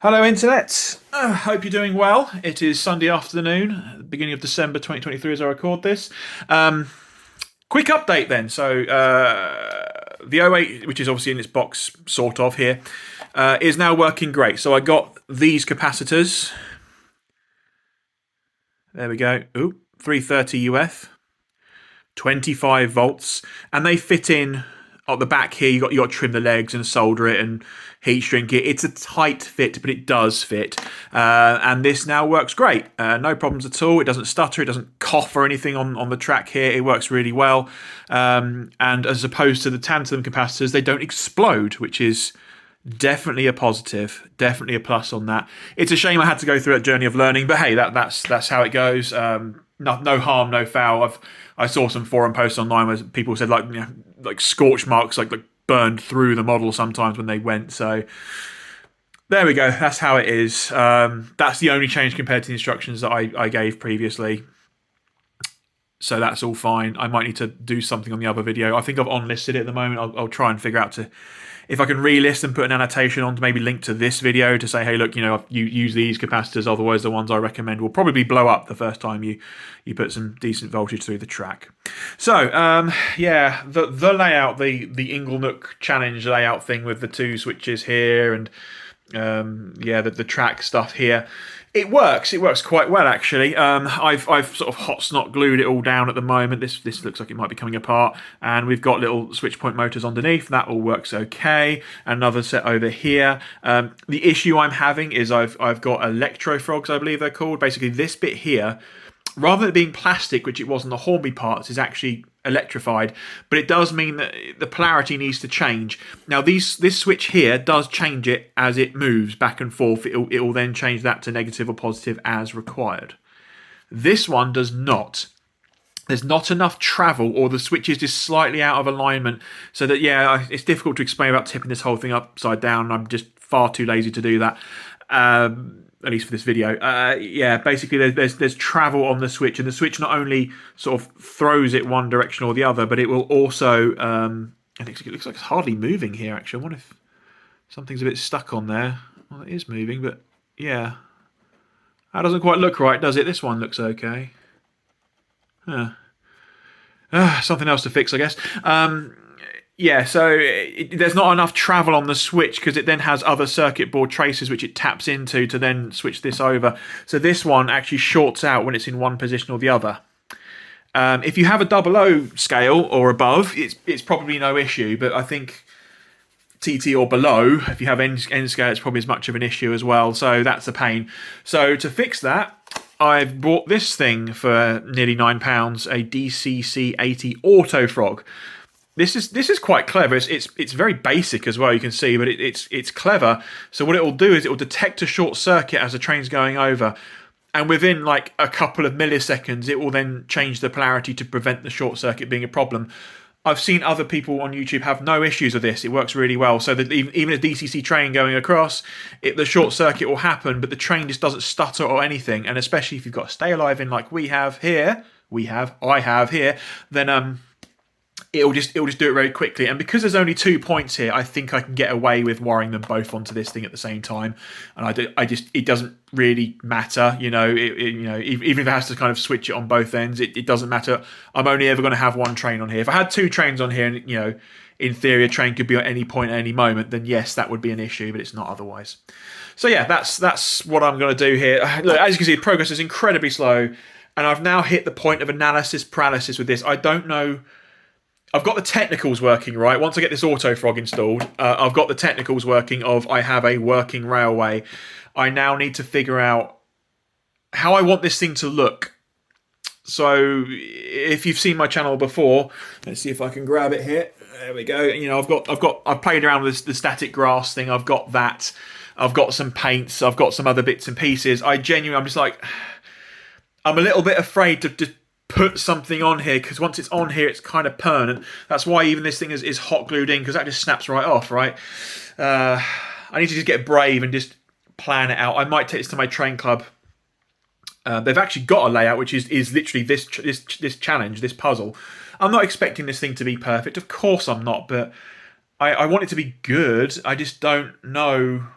Hello, Internet. Hope you're doing well. It is Sunday afternoon, beginning of December 2023 as I record this. Quick update then. So, the 08, which is obviously in its box, sort of here, is now working great. So, I got these capacitors. There we go. Ooh, 330 UF, 25 volts, and they fit in at the back here. You got to trim the legs and solder it and heat shrink it. It's a tight fit, but it does fit, and this now works great. No problems at all. It doesn't stutter. It doesn't cough or anything on the track here. It works really well, and as opposed to the tantalum capacitors, they don't explode, which is definitely a positive, definitely a plus on that. It's a shame I had to go through that journey of learning, but hey, that's how it goes. No harm, no foul. I saw some forum posts online where people said like scorch marks like burned through the model sometimes when they went. So there we go. That's how it is. That's the only change compared to the instructions that I gave previously. So that's all fine. I might need to do something on the other video. I think I've unlisted it at the moment. I'll try and figure out if I can relist and put an annotation on to maybe link to this video to say, hey, look, you use these capacitors. Otherwise, the ones I recommend will probably blow up the first time you put some decent voltage through the track. So, yeah, the layout, the Inglenook challenge layout thing with the two switches here and yeah, the track stuff here. It works. It works quite well, actually. I've sort of hot snot glued it all down at the moment. This looks like it might be coming apart, and we've got little switch point motors underneath. That all works okay. Another set over here. The issue I'm having is I've got electro frogs, I believe they're called. Basically, this bit here, rather than being plastic, which it was on the Hornby parts, is actually electrified, but it does mean that the polarity needs to change. Now this switch here does change it as it moves back and forth. It will then change that to negative or positive as required. This one does not. There's not enough travel, or the switch is just slightly out of alignment, so that, yeah, it's difficult to explain about tipping this whole thing upside down. I'm just far too lazy to do that. At least for this video. Yeah, basically there's travel on the switch, and the switch not only sort of throws it one direction or the other, but it will also, I think it looks like it's hardly moving here, actually. I wonder if something's a bit stuck on there. Well, it is moving, but yeah. That doesn't quite look right, does it? This one looks okay. Something else to fix, I guess. Yeah, so there's not enough travel on the switch because it then has other circuit board traces which it taps into to then switch this over. So this one actually shorts out when it's in one position or the other. If you have a 00 scale or above, it's probably no issue, but I think TT or below, if you have N scale, it's probably as much of an issue as well. So that's a pain. So to fix that, I've bought this thing for nearly £9, a DCC80 Auto Frog. This is quite clever. It's very basic as well, you can see, but it's clever. So what it will do is it will detect a short circuit as the train's going over, and within like a couple of milliseconds, it will then change the polarity to prevent the short circuit being a problem. I've seen other people on YouTube have no issues with this. It works really well. So that even a DCC train going across, the short circuit will happen, but the train just doesn't stutter or anything. And especially if you've got a stay alive in like I have here, then it'll just do it very quickly. And because there's only 2 points here, I think I can get away with wiring them both onto this thing at the same time. And it doesn't really matter, even if it has to kind of switch it on both ends, it doesn't matter. I'm only ever going to have one train on here. If I had two trains on here, and in theory a train could be at any point at any moment, then yes, that would be an issue, but it's not otherwise. So yeah, that's what I'm going to do here. Look, as you can see, progress is incredibly slow, and I've now hit the point of analysis paralysis with this. I don't know. I've got the technicals working right. Once I get this Auto Frog installed, I've got the technicals working I have a working railway. I now need to figure out how I want this thing to look. So if you've seen my channel before, let's see if I can grab it here. There we go. I've played around with the static grass thing. I've got that. I've got some paints. I've got some other bits and pieces. I'm just like, I'm a little bit afraid to put something on here, because once it's on here, it's kind of permanent. That's why even this thing is hot glued in, because that just snaps right off, right? I need to just get brave and just plan it out. I might take this to my train club. They've actually got a layout which is literally this challenge, this puzzle. I'm not expecting this thing to be perfect. Of course I'm not, but I want it to be good. I just don't know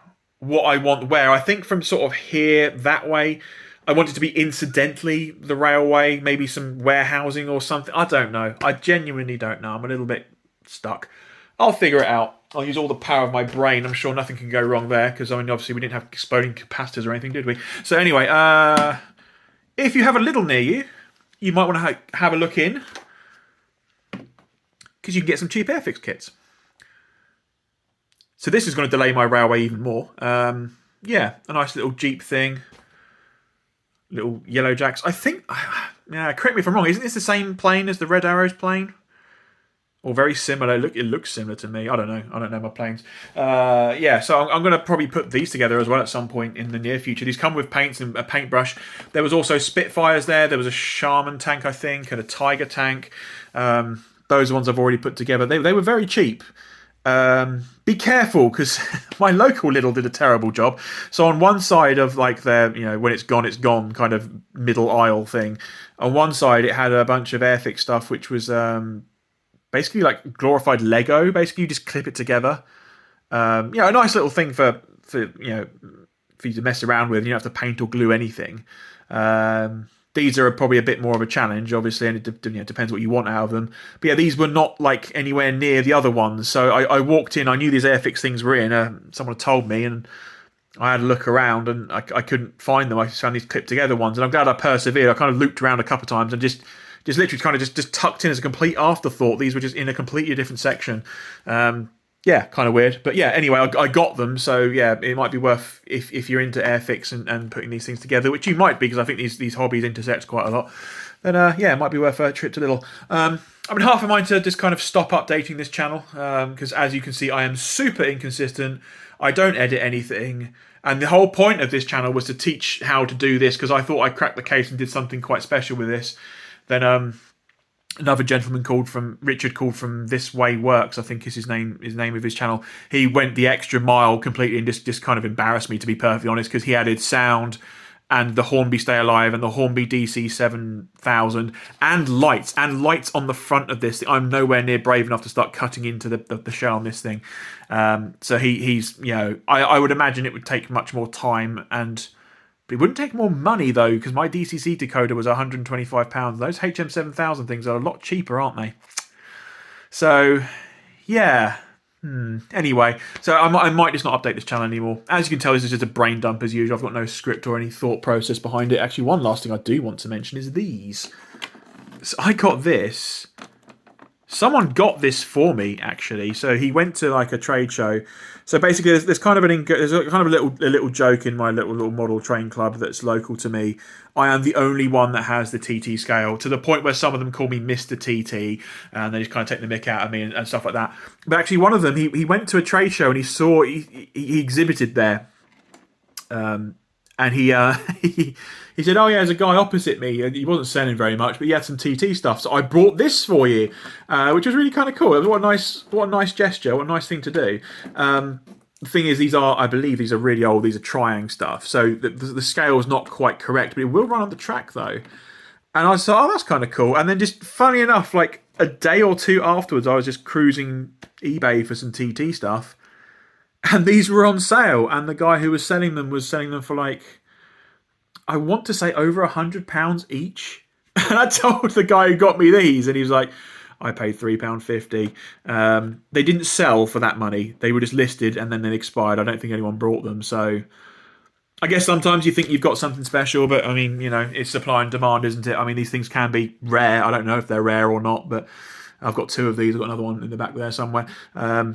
what I want where. I think from sort of here that way, I want it to be incidentally the railway, maybe some warehousing or something. I don't know. I genuinely don't know. I'm a little bit stuck. I'll figure it out. I'll use all the power of my brain. I'm sure nothing can go wrong there because I mean, obviously, we didn't have exploding capacitors or anything, did we? So anyway, if you have a Lidl near you, you might want to have a look in because you can get some cheap Airfix kits. So this is going to delay my railway even more. Yeah, a nice little Jeep thing. Little yellow jacks. I think, yeah, correct me if I'm wrong, isn't this the same plane as the Red Arrows plane? Or very similar. It looks similar to me. I don't know. I don't know my planes. Yeah, so I'm going to probably put these together as well at some point in the near future. These come with paints and a paintbrush. There was also Spitfires there. There was a Shaman tank, I think, and a Tiger tank. Those ones I've already put together. They were very cheap. Be careful because my local Lidl did a terrible job. So on one side of like their, when it's gone kind of middle aisle thing, on one side it had a bunch of Airfix stuff which was basically like glorified Lego. Basically, you just clip it together. A nice little thing for you to mess around with. You don't have to paint or glue anything. These are probably a bit more of a challenge, obviously, and it depends what you want out of them. But yeah, these were not like anywhere near the other ones. So I walked in, I knew these Airfix things were in. Someone told me, and I had a look around, and I couldn't find them. I just found these clipped together ones, and I'm glad I persevered. I kind of looped around a couple of times and just literally kind of just tucked in as a complete afterthought. These were just in a completely different section. Yeah, kind of weird. But yeah, anyway, I got them. So yeah, it might be worth, if you're into Airfix and putting these things together, which you might be, because I think these hobbies intersect quite a lot, then yeah, it might be worth a trip to Lidl. I mean, half a mind to just kind of stop updating this channel, because as you can see, I am super inconsistent. I don't edit anything. And the whole point of this channel was to teach how to do this, because I thought I cracked the case and did something quite special with this. Then another gentleman Richard called from This Way Works, I think is his name of his channel. He went the extra mile completely and just kind of embarrassed me, to be perfectly honest, because he added sound and the Hornby Stay Alive and the Hornby DC 7000 and lights on the front of this. I'm nowhere near brave enough to start cutting into the shell on this thing. So he's I would imagine it would take much more time, and it wouldn't take more money, though, because my DCC decoder was £125. Those HM7000 things are a lot cheaper, aren't they? So, yeah. Anyway, so I might just not update this channel anymore. As you can tell, this is just a brain dump as usual. I've got no script or any thought process behind it. Actually, one last thing I do want to mention is these. So I got this. Someone got this for me, actually. So he went to like a trade show. So basically, there's kind of a little joke in my little model train club that's local to me. I am the only one that has the TT scale, to the point where some of them call me Mr. TT, and they just kind of take the mick out of me and stuff like that. But actually, one of them, he went to a trade show and he exhibited there, and he he said, "Oh yeah, there's a guy opposite me. He wasn't selling very much, but he had some TT stuff. So I brought this for you, which was really kind of cool. It was what a nice gesture, what a nice thing to do." The thing is, I believe these are really old. These are Triang stuff, so the scale is not quite correct, but it will run on the track though. And I thought, oh, that's kind of cool. And then just funny enough, like a day or two afterwards, I was just cruising eBay for some TT stuff, and these were on sale. And the guy who was selling them for like, I want to say over £100 each. And I told the guy who got me these, and he was like, I paid £3.50. They didn't sell for that money. They were just listed and then they expired. I don't think anyone brought them. So I guess sometimes you think you've got something special, but I mean, it's supply and demand, isn't it? I mean, these things can be rare. I don't know if they're rare or not, but I've got two of these. I've got another one in the back there somewhere. Yeah,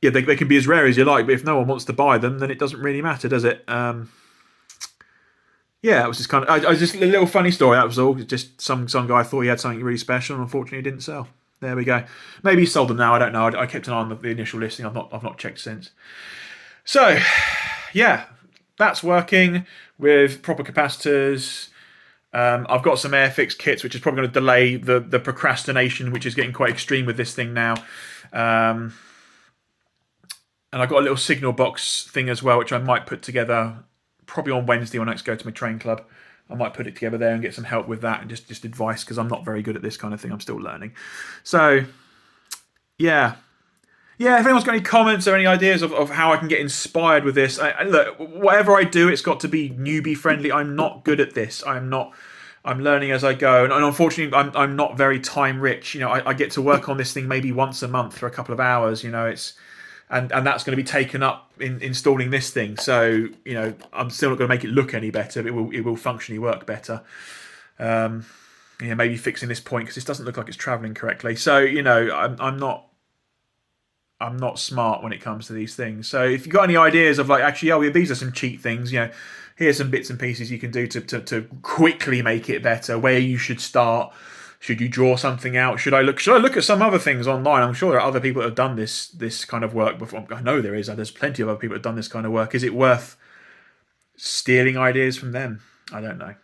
they can be as rare as you like, but if no one wants to buy them, then it doesn't really matter, does it? Yeah, it was just kind of, I was just a little funny story. That was all. Just some guy thought he had something really special, and unfortunately, it didn't sell. There we go. Maybe he sold them now. I don't know. I kept an eye on the initial listing. I've not checked since. So, yeah, that's working with proper capacitors. I've got some Airfix kits, which is probably going to delay the procrastination, which is getting quite extreme with this thing now. And I've got a little signal box thing as well, which I might put together probably on Wednesday when I next go to my train club. I might put it together there and get some help with that and just advice, because I'm not very good at this kind of thing. I'm still learning. So, yeah. yeah, if anyone's got any comments or any ideas of how I can get inspired with this, look, whatever I do, it's got to be newbie friendly. I'm not good at this. I'm not. I'm learning as I go, and unfortunately, I'm not very time rich. You know, I get to work on this thing maybe once a month for a couple of hours. You know, and that's going to be taken up in installing this thing. So you know, I'm still not going to make it look any better. But it will functionally work better. Yeah, maybe fixing this point because this doesn't look like it's traveling correctly. So you know, I'm not smart when it comes to these things. So if you've got any ideas of like, actually, oh, yeah, these are some cheat things, you know, here's some bits and pieces you can do to quickly make it better, where you should start. Should you draw something out? Should I look at some other things online? I'm sure there are other people that have done this kind of work before. I know there is. There's plenty of other people that have done this kind of work. Is it worth stealing ideas from them? I don't know.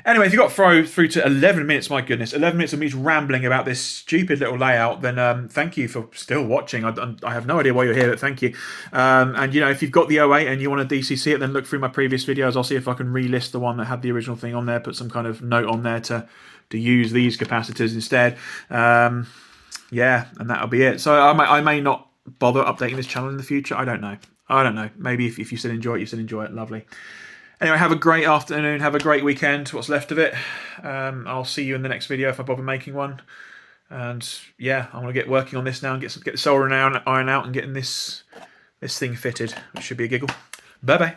Anyway, if you got through to 11 minutes, my goodness, 11 minutes of me rambling about this stupid little layout, then thank you for still watching. I have no idea why you're here, but thank you. And, you know, if you've got the 08 and you want to DCC it, then look through my previous videos. I'll see if I can relist the one that had the original thing on there, put some kind of note on there to use these capacitors instead. Yeah, and that'll be it. So I may not bother updating this channel in the future. I don't know. Maybe if you still enjoy it, you still enjoy it. Lovely. Anyway, have a great afternoon. Have a great weekend. What's left of it. I'll see you in the next video if I bother making one. And yeah, I'm gonna get working on this now and get the soldering iron out and getting this thing fitted, which should be a giggle. Bye bye.